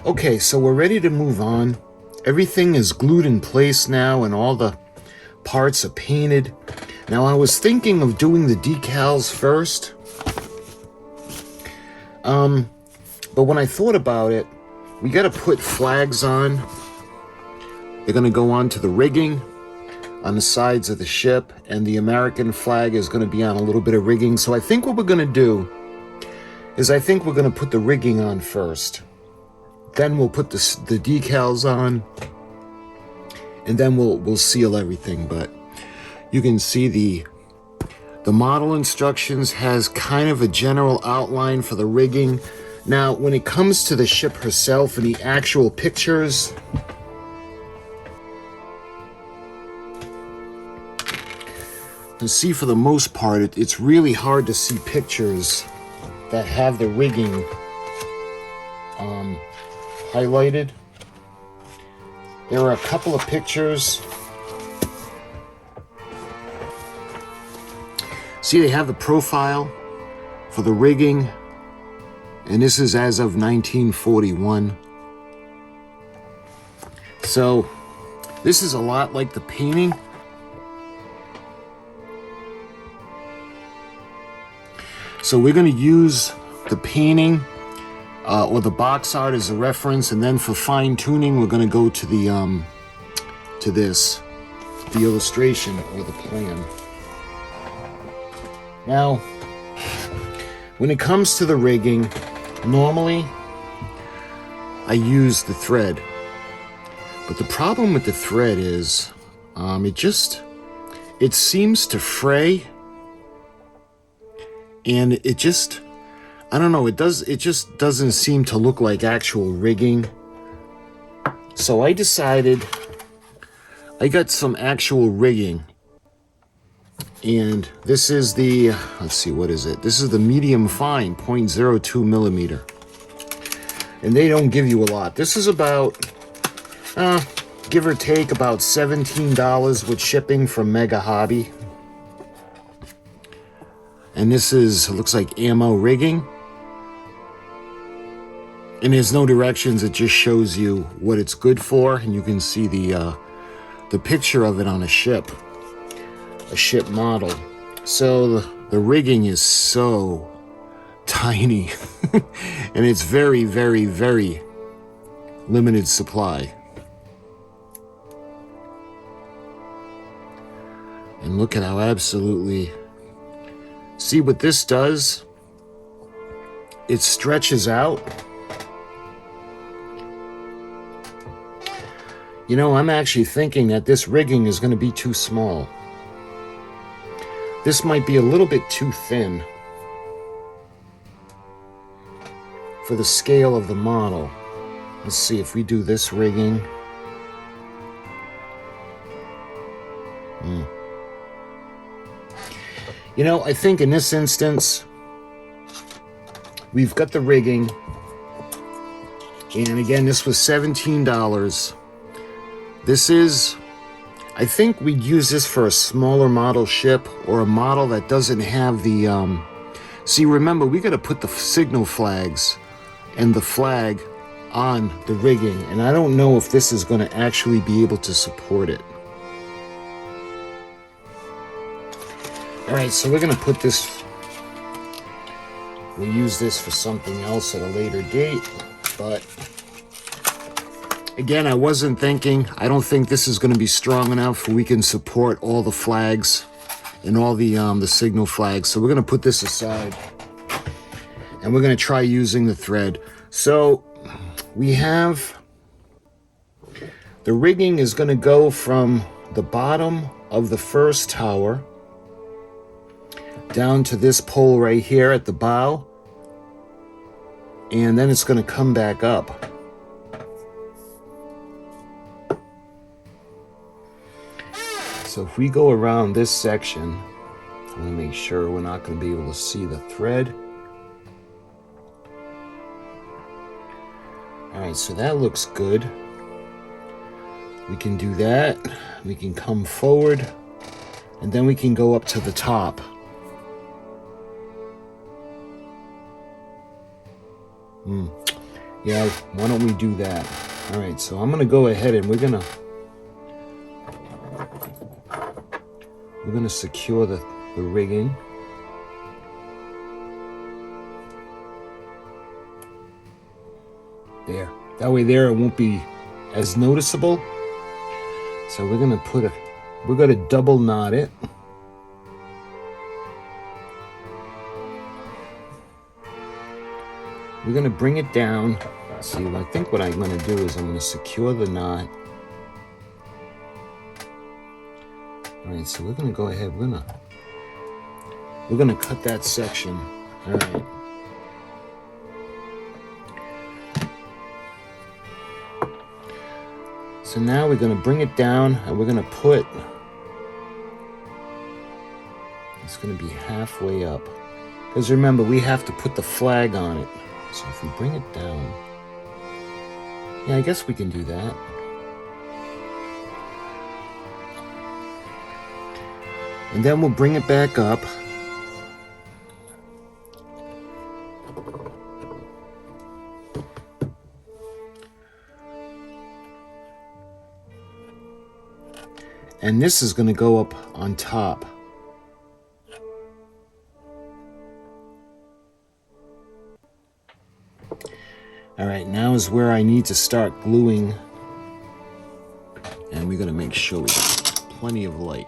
Okay, so we're ready to move on. Everything is glued in place now and all the parts are painted. Now I was thinking of doing the decals first. But when I thought about it, we got to put flags on. They're going to go onto the rigging on the sides of the ship, and the American flag is going to be on a little bit of rigging. So I think what we're going to do is I think we're going to put the rigging on first. Then we'll put the decals on, and then we'll seal everything. But you can see the model instructions has kind of a general outline for the rigging. Now, when it comes to the ship herself and the actual pictures, you see for the most part, it's really hard to see pictures that have the rigging highlighted. There are a couple of pictures. See, they have the profile for the rigging, and this is as of 1941. So this is a lot like the painting. So we're going to use the painting or the box art as a reference, and then for fine tuning, we're going to go to the illustration or the plan. Now, when it comes to the rigging, normally I use the thread, but the problem with the thread is it seems to fray, and I don't know, it just doesn't seem to look like actual rigging. So I decided I got some actual rigging, and this is the, let's see, what is it? This is the medium fine, 0.02 millimeter. And they don't give you a lot. This is about, give or take, about $17 with shipping from Mega Hobby. And this is, it looks like ammo rigging. And there's no directions, it just shows you what it's good for. And you can see the picture of it on a ship model. So the rigging is so tiny and it's very, very, very limited supply. And look at how absolutely, see what this does? It stretches out. You know, I'm actually thinking that this rigging is going to be too small. This might be a little bit too thin for the scale of the model. Let's see if we do this rigging. You know, I think in this instance, we've got the rigging. And again, this was $17. This is, I think we'd use this for a smaller model ship or a model that doesn't have the, see, remember, we got to put the signal flags and the flag on the rigging, and I don't know if this is going to actually be able to support it. All right, so we're going to put this, we'll use this for something else at a later date, but again, I wasn't thinking, I don't think this is going to be strong enough where we can support all the flags and all the signal flags. So we're going to put this aside and we're going to try using the thread. So we have, the rigging is going to go from the bottom of the first tower down to this pole right here at the bow, and then it's going to come back up. So if we go around this section, I'm going to make sure we're not going to be able to see the thread. Alright, so that looks good. We can do that. We can come forward, and then we can go up to the top. Yeah, why don't we do that? All right, so I'm gonna go ahead and we're gonna secure the rigging. There. That way there it won't be as noticeable. So we're gonna double knot it. We're gonna bring it down. See, I think what I'm gonna do is I'm gonna secure the knot. All right, so we're gonna go ahead. We're gonna cut that section. All right. So now we're gonna bring it down, and we're gonna put. It's gonna be halfway up, because remember we have to put the flag on it. So if we bring it down, yeah, I guess we can do that. And then we'll bring it back up. And this is going to go up on top. All right, now is where I need to start gluing. And we're going to make sure we got plenty of light.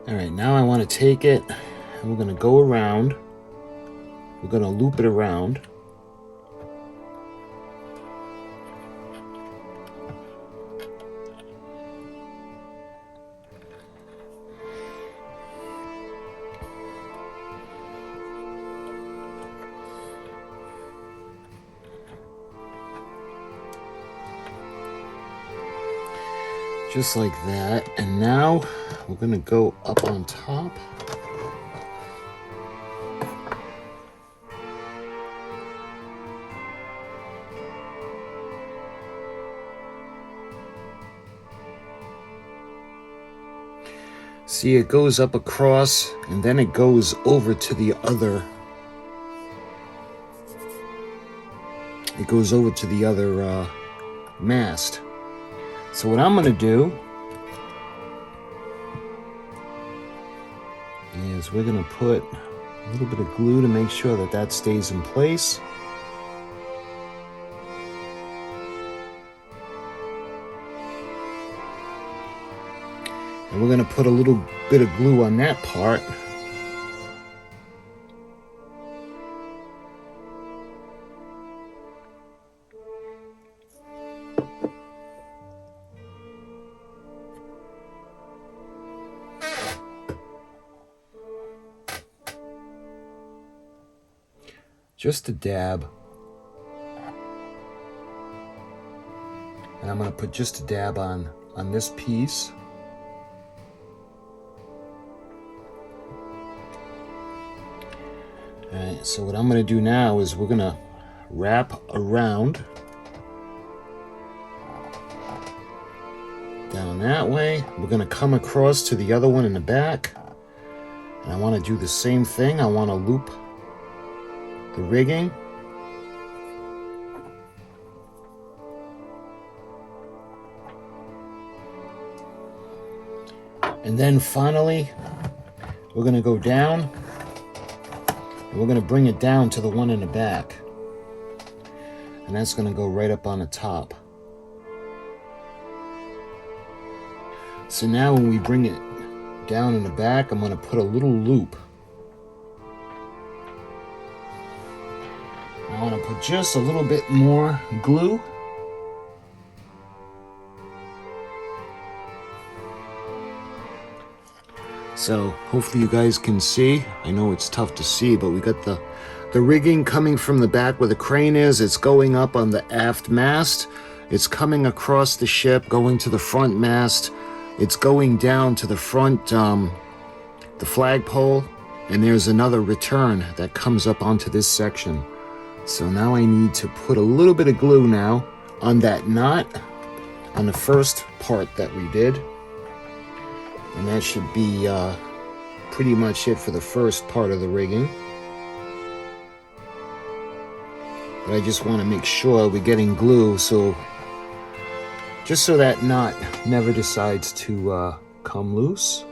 All right, now I want to take it and we're going to go around. We're going to loop it around. Just like that. And now we're going to go up on top. See, it goes up across and then it goes over to the other. It goes over to the other mast. So what I'm going to do is we're going to put a little bit of glue to make sure that that stays in place. And we're going to put a little bit of glue on that part. Just a dab. And I'm going to put just a dab on this piece. All right, so what I'm going to do now is we're going to wrap around down that way. We're going to come across to the other one in the back. And I want to do the same thing. I want to loop the rigging. And then finally, we're going to go down and we're going to bring it down to the one in the back. And that's going to go right up on the top. So now when we bring it down in the back, I'm going to put a little loop. I want to put just a little bit more glue. So hopefully you guys can see. I know it's tough to see, but we got the rigging coming from the back where the crane is. It's going up on the aft mast. It's coming across the ship, going to the front mast. It's going down to the front, the flagpole, and there's another return that comes up onto this section. So now I need to put a little bit of glue now on that knot on the first part that we did. And that should be pretty much it for the first part of the rigging. But I just want to make sure we're getting glue, so just so that knot never decides to come loose.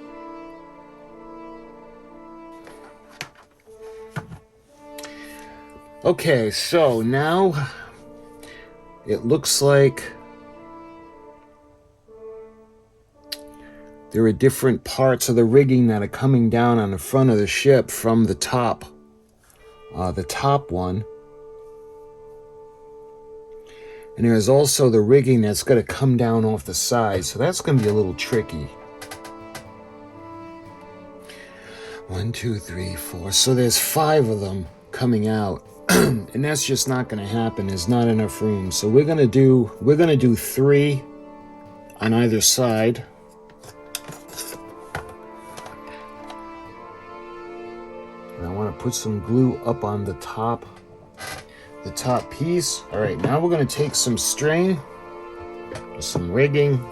Okay, so now it looks like there are different parts of the rigging that are coming down on the front of the ship from the top one. And there's also the rigging that's going to come down off the side, so that's going to be a little tricky. 1, 2, 3, 4. So there's 5 of them coming out. And that's just not going to happen. There's not enough room. So we're going to do 3 on either side. And I want to put some glue up on the top piece. All right, now we're going to take some string, some rigging,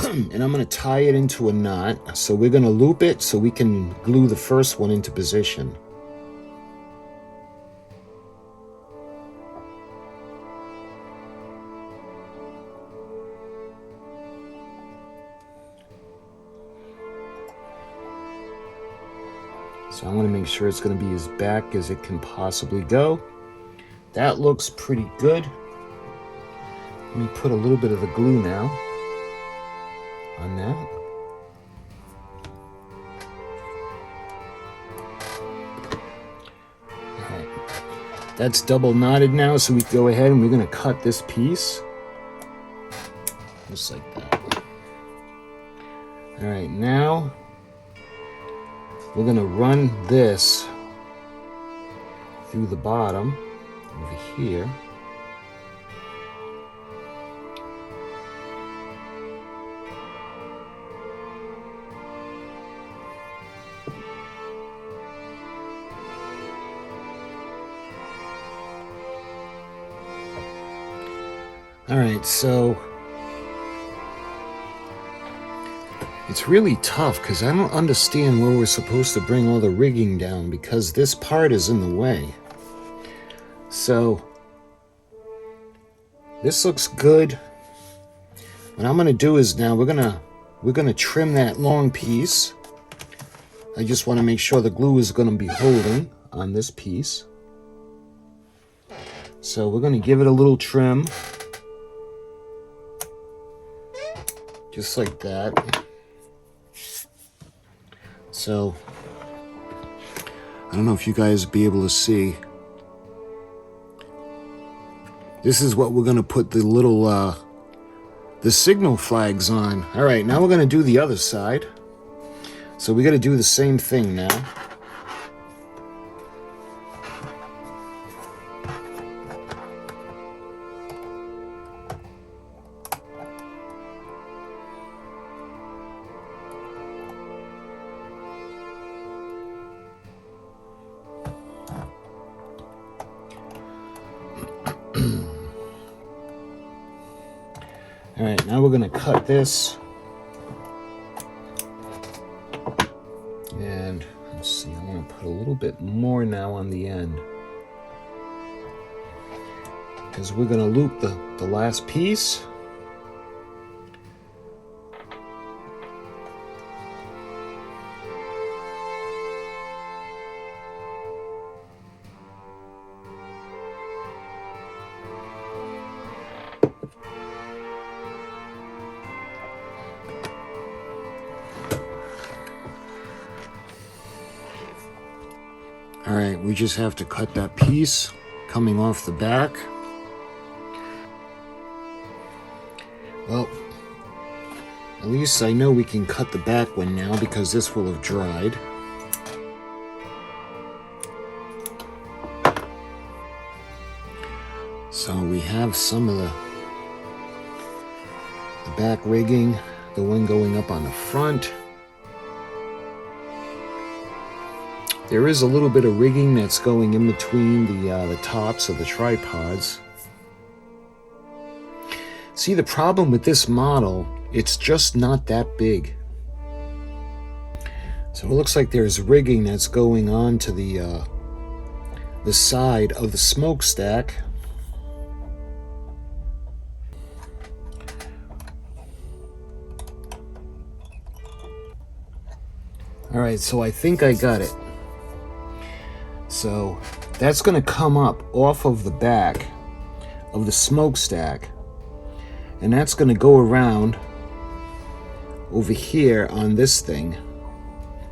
and I'm going to tie it into a knot. So we're going to loop it so we can glue the first one into position. So I'm going to make sure it's going to be as back as it can possibly go. That looks pretty good. Let me put a little bit of the glue now on that. All right. That's double knotted now, so we can go ahead and we're going to cut this piece. Just like that. All right, now we're going to run this through the bottom over here. All right, so it's really tough because I don't understand where we're supposed to bring all the rigging down because this part is in the way. So this looks good. What I'm going to do is now we're going to trim that long piece. I just want to make sure the glue is going to be holding on this piece. So we're going to give it a little trim. Just like that. So, I don't know if you guys will be able to see. This is what we're going to put the little, the signal flags on. All right, now we're going to do the other side. So we got to do the same thing now. All right, now we're going to cut this. And let's see, I'm going to put a little bit more now on the end. Because we're going to loop the last piece. All right, we just have to cut that piece coming off the back. Well, at least I know we can cut the back one now because this will have dried. So we have have some of the back rigging, the one going up on the front. There is a little bit of rigging that's going in between the tops of the tripods. See, the problem with this model, it's just not that big. So it looks like there's rigging that's going on to the side of the smokestack. All right, so I think I got it. So that's going to come up off of the back of the smokestack, and that's going to go around over here on this thing.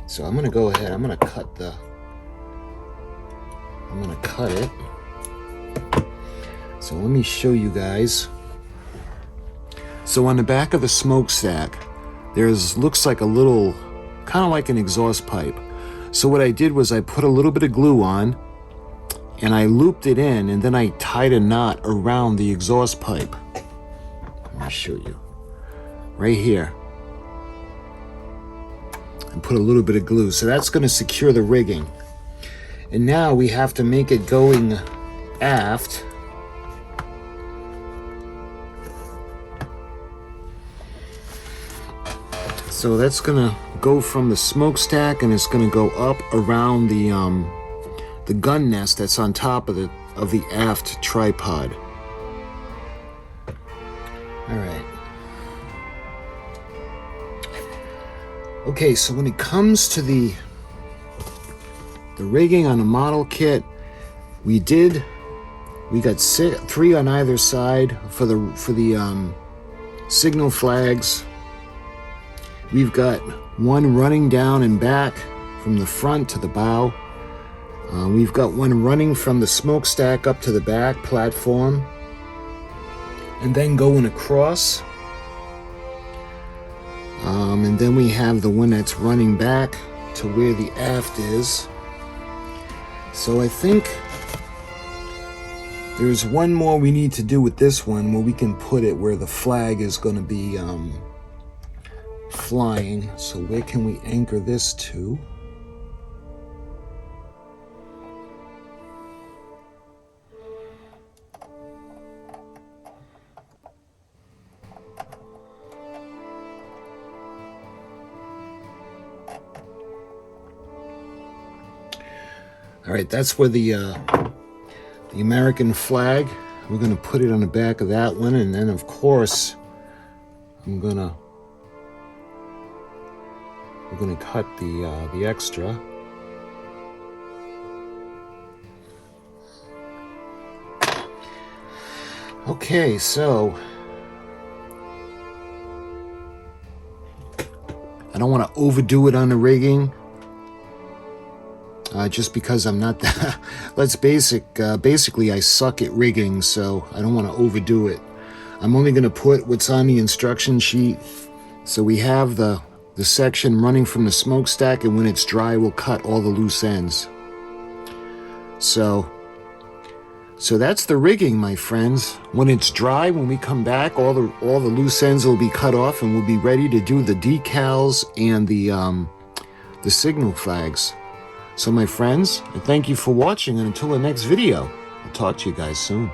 So I'm going to go ahead, I'm going to cut it. So let me show you guys. So on the back of the smokestack, looks like a little, kind of like an exhaust pipe. So what I did was I put a little bit of glue on and I looped it in, and then I tied a knot around the exhaust pipe. Let me show you. Right here. And put a little bit of glue. So that's going to secure the rigging. And now we have to make it going aft. So that's going to go from the smokestack, and it's going to go up around the gun nest that's on top of the aft tripod. All right. Okay, so when it comes to the rigging on the model kit, we got 3 on either side for the signal flags. We've got 1 running down and back from the front to the bow. We've got 1 running from the smokestack up to the back platform, and then going across. And then we have the one that's running back to where the aft is. So I think there's 1 more we need to do with this one, where we can put it where the flag is going to be flying. So where can we anchor this to? All right, that's where the American flag, we're going to put it on the back of that one, and then of course we're going to cut the extra. Okay, so I don't want to overdo it on the rigging. Just because I'm not that, basically I suck at rigging, so I don't want to overdo it. I'm only going to put what's on the instruction sheet. So we have the section running from the smokestack, and when it's dry, we'll cut all the loose ends. So that's the rigging, my friends. When it's dry, when we come back, all the loose ends will be cut off, and we'll be ready to do the decals and the signal flags. So my friends, I thank you for watching, and until the next video, I'll talk to you guys soon.